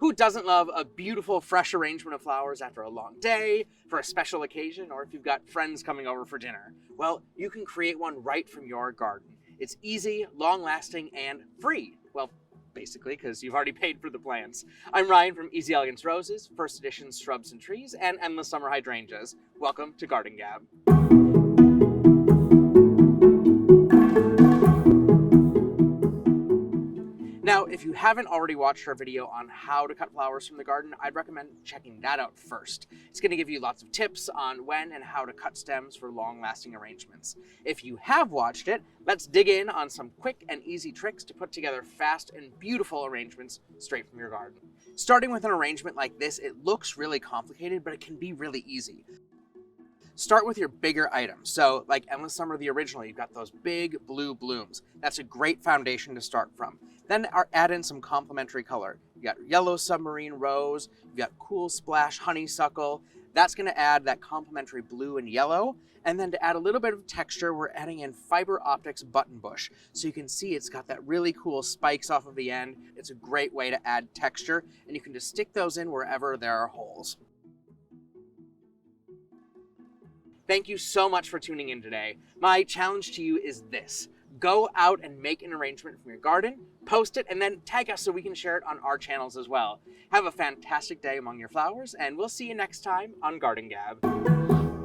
Who doesn't love a beautiful, fresh arrangement of flowers after a long day, for a special occasion, or if you've got friends coming over for dinner? Well, you can create one right from your garden. It's easy, long-lasting, and free. Well, basically, because you've already paid for the plants. I'm Ryan from Easy Elegance Roses, First Edition Shrubs and Trees, and Endless Summer Hydrangeas. Welcome to Garden Gab. Now, if you haven't already watched our video on how to cut flowers from the garden, I'd recommend checking that out first. It's going to give you lots of tips on when and how to cut stems for long-lasting arrangements. If you have watched it, let's dig in on some quick and easy tricks to put together fast and beautiful arrangements straight from your garden. Starting with an arrangement like this, it looks really complicated, but it can be really easy. Start with your bigger items. So like Endless Summer, the original, you've got those big blue blooms. That's a great foundation to start from. Then add in some complementary color. You got yellow submarine rose, you've got cool splash honeysuckle. That's gonna add that complementary blue and yellow. And then to add a little bit of texture, we're adding in Fiber Optics buttonbush. So you can see it's got that really cool spikes off of the end. It's a great way to add texture, and you can just stick those in wherever there are holes. Thank you so much for tuning in today. My challenge to you is this. Go out and make an arrangement from your garden, post it, and then tag us so we can share it on our channels as well. Have a fantastic day among your flowers, and we'll see you next time on Garden Gab.